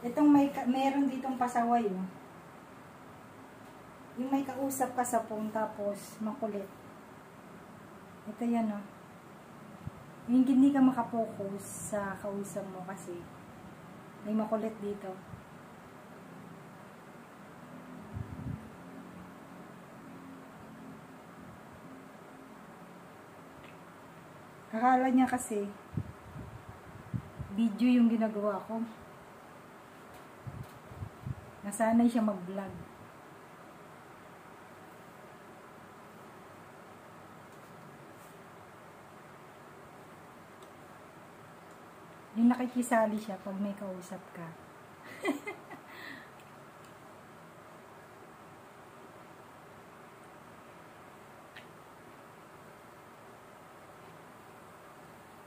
Itong meron ditong pasaway, oh. Yung may kausap ka sa phone, tapos makulit. Ito yan, oh. Yung hindi ka makapokus sa kausap mo kasi may makulit dito. Akala niya kasi video yung ginagawa ko. Nasanay siya mag-vlog. Yung nakikisali siya pag may kausap ka.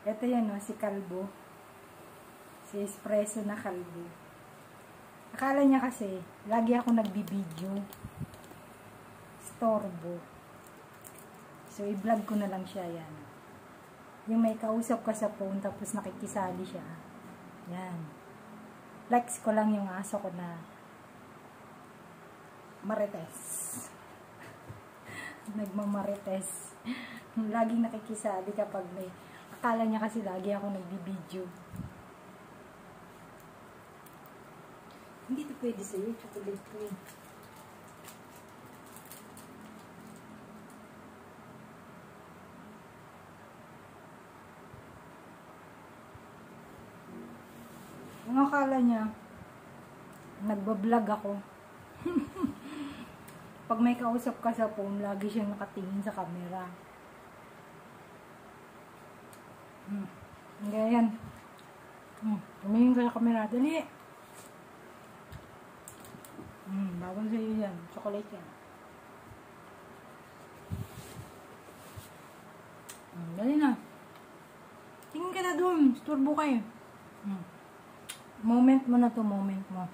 Ito yan, no, si Kalbo. Si Espresso na Kalbo. Akala niya kasi, lagi ako nagbibideo. Storbo. So, i-vlog ko na lang siya, yan. Yung may kausap ka sa phone, tapos nakikisali siya. Yan. Flex ko lang yung aso ko na marites. Nagmamarites. Laging nakikisali kapag may... Akala niya kasi lagi ako nagbibideo. Hindi ito pwede sa'yo. Chocolate ko eh. Ang akala niya, nagbablog ako. Pag may kausap ka sa phone, lagi siyang nakatingin sa camera. Ganyan. Tumingin ka sa camera. Dali. Bawal sa'yo yan. Chocolate yan. Dali na. Tingin ka na doon. Storbo kayo. Moment mo na to. Moment mo.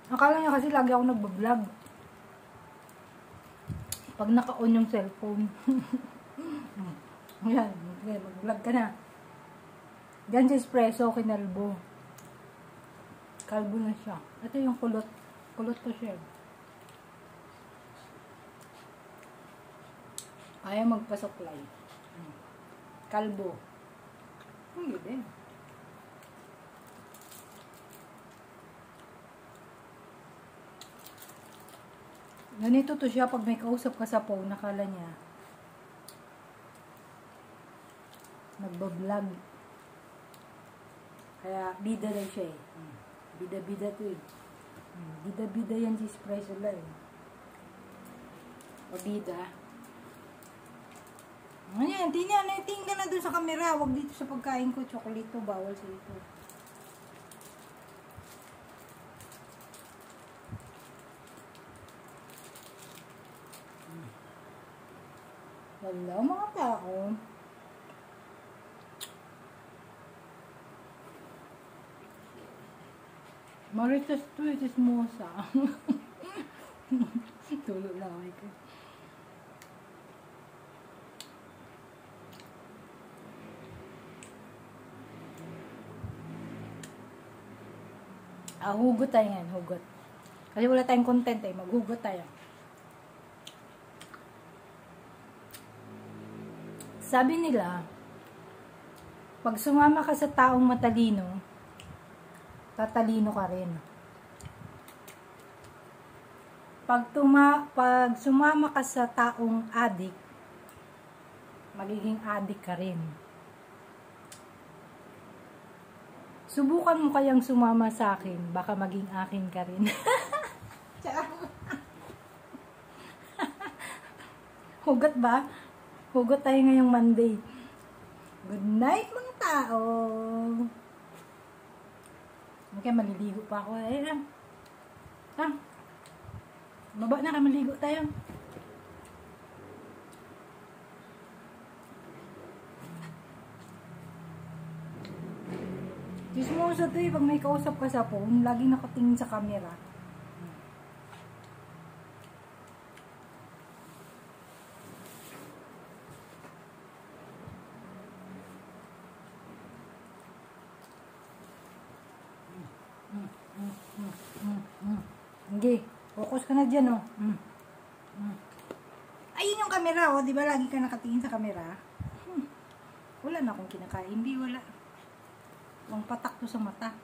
Akala niya kasi lagi ako nagbablog. Pag naka-on yung cellphone. Ayan. Okay, mag-vlog ka na. Diyan si Espresso, kinalbo. Kalbo na siya. Ito yung kulot. Kulot to siya. Ayaw magpasuklay. Kalbo. Hindi din. Ganito to siya pag may kausap ka sa phone, nakala niya nagbablog. Kaya bida lang siya eh. Bida-bida to eh. Bida-bida yan si Espresso lang eh. O bida. Ayan, tingnan na dun sa camera. Huwag dito sa pagkain ko. Chocolate to, bawal sa ito. Wala mga tao. Marites to, it is mosa. Tulog lang ako. Hugot tayo yan, hugot. Kasi wala tayong content eh, maghugot tayo. Sabi nila, pag sumama ka sa taong matalino, tatalino ka rin. Pag sumama ka sa taong adik, magiging adik ka rin. Subukan mo kayang sumama sa akin, baka maging akin ka rin. Hugot ba? Hugot tayo ngayong Monday. Good night mga tao. Okay, maliligo pa ako. Ayan. Baba na ka, maligo tayo. Chismosa to eh, pag may kausap ka sa phone, laging nakatingin sa camera. Sige, focus ka na dyan, oh. Ayun yung camera, oh. Di ba lagi ka nakatingin sa camera? Wala na akong kinakain. Hindi, wala. Ang patak to sa mata.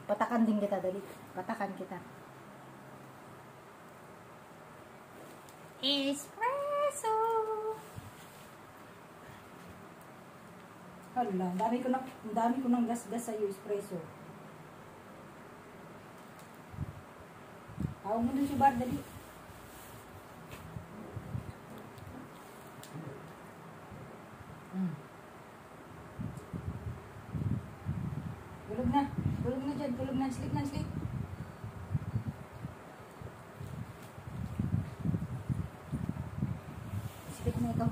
Patakan din kita, dali. Patakan kita. Espresso! Hala, ang dami ko ng gas-gas sa'yo, espresso. Tawag mo dun si Bar, dali. Tulog na. Tulog na dyan. Tulog na. Sleep na. Sleep. Sleep na ikaw.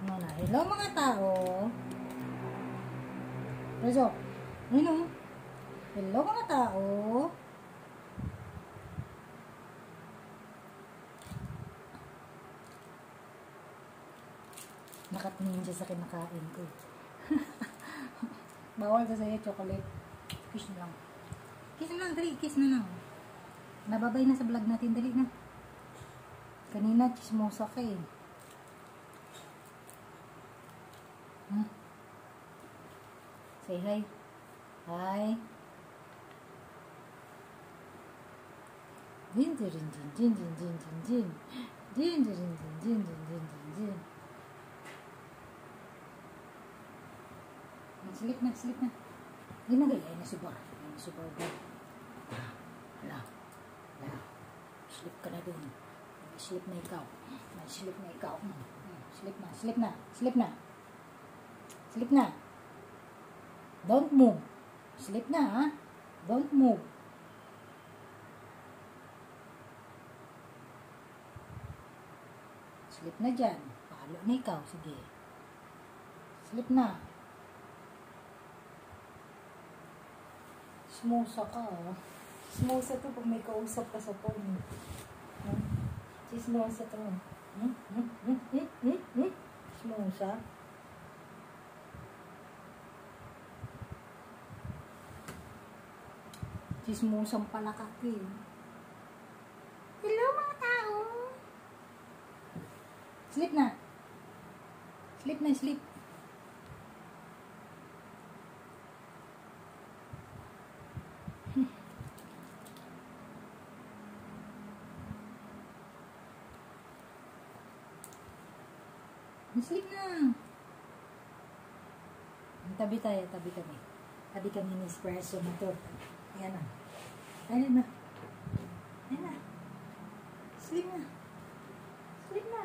Ano na? Hello mga tao. Rezo. Ano? Hello mga tao. Nakatingin siya sa kinakain ko. Bawal ka sa'yo, chocolate. Kiss na lang. Kiss na lang, dali. Kiss na lang. Nababay na sa vlog natin, dali na. Kanina, chismosa ka eh. Say hi. Hi. Din din din din din din din din. Din din din din din din din. Sleep na, sleep na. Hindi na gaya na si Bar. Ay na si Bar. Wala. Wala. Sleep ka na dun. Sleep na ikaw. Sleep na ikaw. Sleep na, sleep na, sleep na. Sleep na. Don't move. Sleep na, ha? Don't move. Sleep na dyan. Palo na ikaw. Sige. Sleep na. Chismosa ka, oh. Chismosa to pag may kausap ka sa phone. Chismosa to. Chismosa. Chismosang palakak eh. Hello mga tao. Sleep na. Sleep na, sleep. Sleep na. Tabi tayo, tabi kami. Tabi kami ni espresso na to. Ayan na. Ayan na. Ayan na. Sleep na. Sleep na.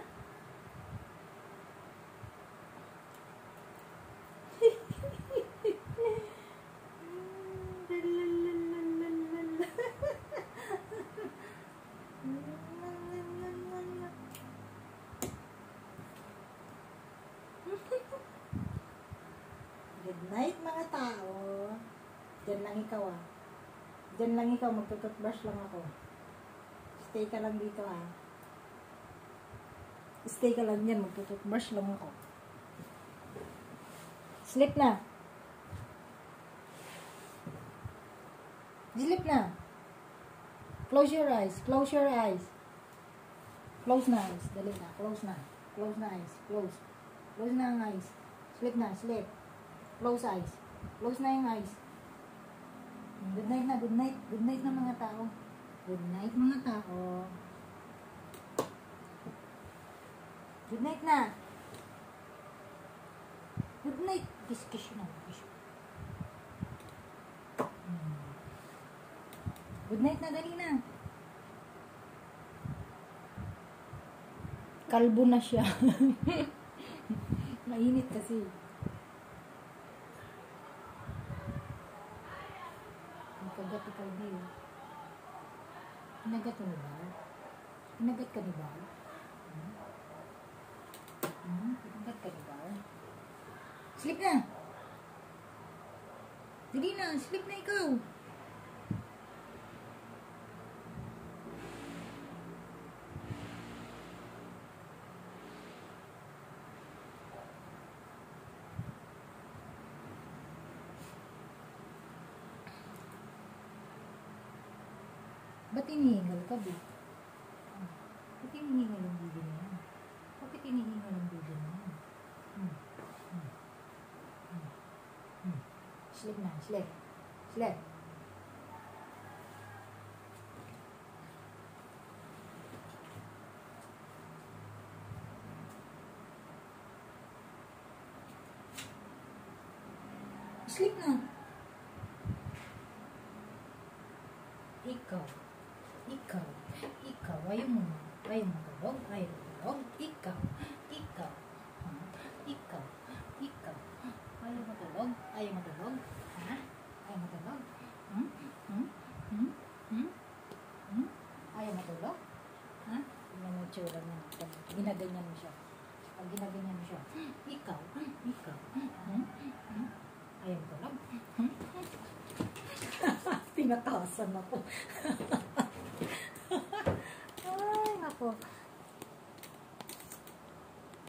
Good night mga tao. Diyan lang ikaw ah. Diyan lang ikaw, magtututbrush lang ako. Stay ka lang dito ah. Stay ka lang yan, magtututbrush lang ako. Sleep na. Sleep na. Close your eyes, close your eyes. Close na eyes, dali na, close na. Close na eyes, close. Close na ang eyes. Sleep na, sleep. Close eyes. Close na yung eyes. Good night na, good night. Good night na mga tao. Good night mga tao. Good night na. Good night. Kiss na. Kiss. Good night na, dali na. Kalbo na siya. Mainit kasi. Kagat ikaw din. Kinagat mo ba? Kinagat ka ni ba? Kinagat ka ni ba? Sleep na! Dali na! Sleep na ikaw! Ba't hinihingal ka, Bi? Ba't hinihingal ang bibi na yan? Bakit hinihingal ang bibi na yan? Sleep na, sleep. Sleep. Sleep na. Ikaw, ayaw mo tulog, ikaw, ha? Ikaw, ayaw mo tulog, ha? Ayaw mo tulog, ayaw mo tulog, ha? Tingnan mo yung tsura niya, pag ginaganyan mo siya, ikaw, ayaw mo tulog, tinatasan ako.